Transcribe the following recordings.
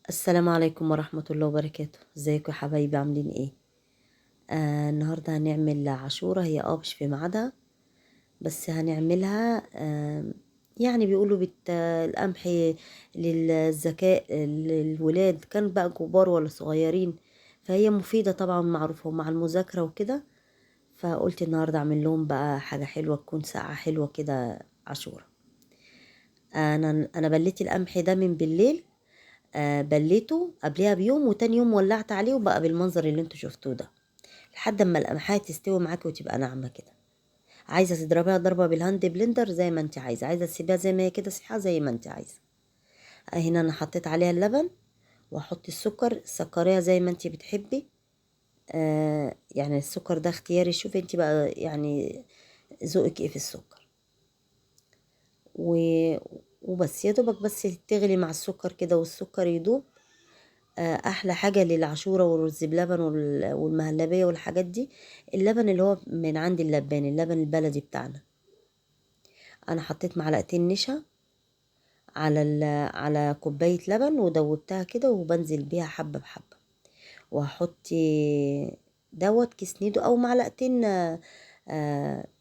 السلام عليكم ورحمة الله وبركاته. ازيكم يا حبايبي، عاملين ايه؟ النهاردة هنعمل عاشورة. هي مش في ميعادها، بس هنعملها. يعني بيقولوا القمح للذكاء للولاد، كان بقى كبار ولا صغيرين، فهي مفيدة طبعا، معروفة مع المذاكرة وكده. فقلت النهاردة اعمل لهم بقى حاجة حلوة، تكون ساقعة حلوة كده، عاشورة. انا بليت القمح ده من بالليل. بليته قبلها بيوم، وتاني يوم ولعت عليه وبقى بالمنظر اللي انتوا شفتوه ده، لحد اما القمحية تستوي معاكي وتبقى ناعمة كده. عايزة تضربيها ضربة بالهاند بلندر زي ما انت عايزة تسيبيها زي ما هي كده صحيحة زي ما انت عايزة. هنا انا حطيت عليها اللبن، واحط السكر، سكريها زي ما انت بتحبي. يعني السكر ده اختياري، شوفي انت بقى يعني ذوقك ايه في السكر. و... وبس يا دوبك بس تغلي مع السكر كده والسكر يدوب. احلى حاجه للعاشوره والرز بلبن والمهلبيه والحاجات دي، اللبن اللي هو من عند اللبان، اللبن البلدي بتاعنا. انا حطيت معلقتين نشا على كوبايه لبن، ودوبتها كده وبنزل بيها حبه بحبه. وهحط دوت كيس نيدو او معلقتين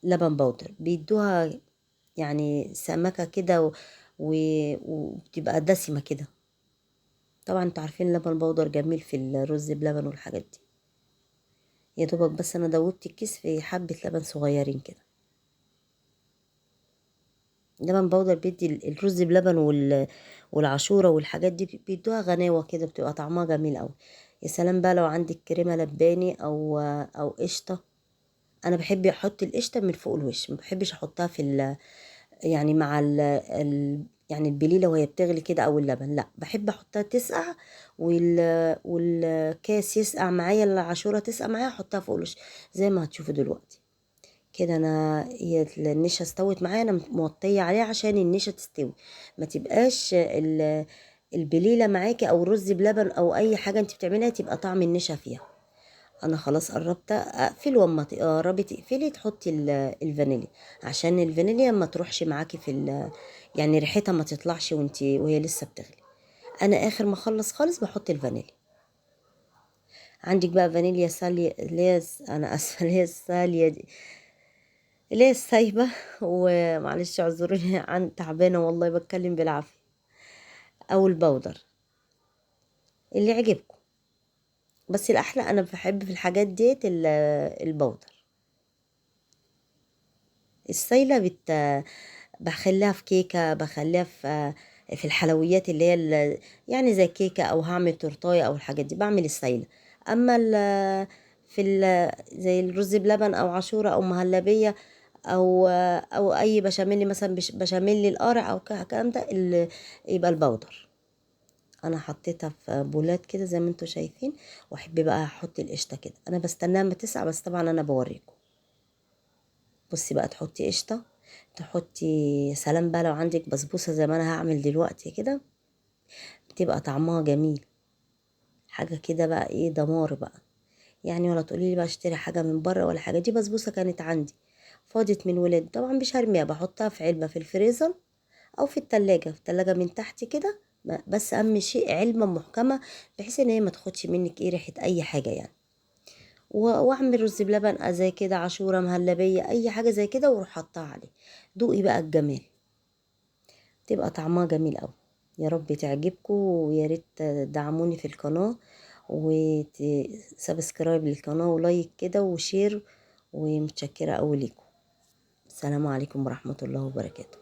لبن بودر، بيدوها يعني سمكه كده وبتبقى دسمه كده. طبعا انتوا عارفين اللبن البودر جميل في الرز بلبن والحاجات دي. يا دوبك بس انا دوبت الكيس في حبة لبن صغيرين كده. لبن بودر بيدي الرز بلبن والعاشورة والحاجات دي بيدوها غناوة كده، بتبقى طعمها جميل قوي. يا سلام بقى لو عندك كريمة لباني او قشطة. انا بحب احط القشطة من فوق الوش، ما بحبش احطها يعني مع يعني البليلة وهي بتغلي كده او اللبن، لا بحب احطها تسقع. والكاس يسقع معايا، العاشورة تسقع معايا، احطها فوق الوش زي ما هتشوفوا دلوقتي كده. هي النشا استوت معايا، انا موطيه عليها عشان النشا تستوي، ما تبقاش البليله معاكي او الرز بلبن او اي حاجه انت بتعملها تبقى طعم النشا فيها. انا خلاص قربت اقفل، واما تقربي تقفلي تحطي الفانيليا، عشان الفانيليا ما تروحش معاكي يعني ريحتها ما تطلعش وهي لسه بتغلي. انا اخر ما اخلص خالص بحط الفانيليا. عندك بقى فانيليا سالية، انا اسفه، اللي هي السالية دي، اللي هي السايبة. ومعلش اعذروني، عن تعبانة والله، بتكلم بالعافية. او البودر اللي يعجبكم، بس الاحلى انا بحب في الحاجات ديت البودر. السايلة بخليها في كيكة، بخليها في الحلويات اللي هي يعني زي كيكة، او هعمل تورتاية او الحاجات دي بعمل السايلة. اما زي الرز بلبن او عاشورة او مهلبية او اي بشاميل، مثلا بشاميل القارع او الكلام ده يبقى البودر. انا حطيتها في بولات كده زي ما انتوا شايفين. واحب بقى احط القشطه كده، انا بستناها ما تسقع، بس طبعا انا بوريكم. بصي بقى، تحطي قشطه، تحطي سلام بقى لو عندك بسبوسه زي ما انا هعمل دلوقتي كده، بتبقى طعمها جميل. حاجه كده بقى ايه، دمار بقى. يعني ولا تقولي لي بقى اشتري حاجه من بره ولا حاجه، دي بسبوسه كانت عندي فاضت من ولاد، طبعا مش هرميها، بحطها في علبه في الفريزر او في التلاجة من تحت كده. بس اهم شيء علبة محكمة، بحيث ان هي ما تاخدش منك ايه ريحة اي حاجة يعني. واعمل رز بلبن زي كده، عاشورة، مهلبية، اي حاجة زي كده، واروح حطها عليه. دوقي بقى الجمال، تبقى طعمها جميل قوي. يا رب تعجبكم، ويا ريت تدعموني في القناة، وسبسكرايب للقناة ولايك كده وشير. ومتشكرة قوي ليكم. السلام عليكم ورحمة الله وبركاته.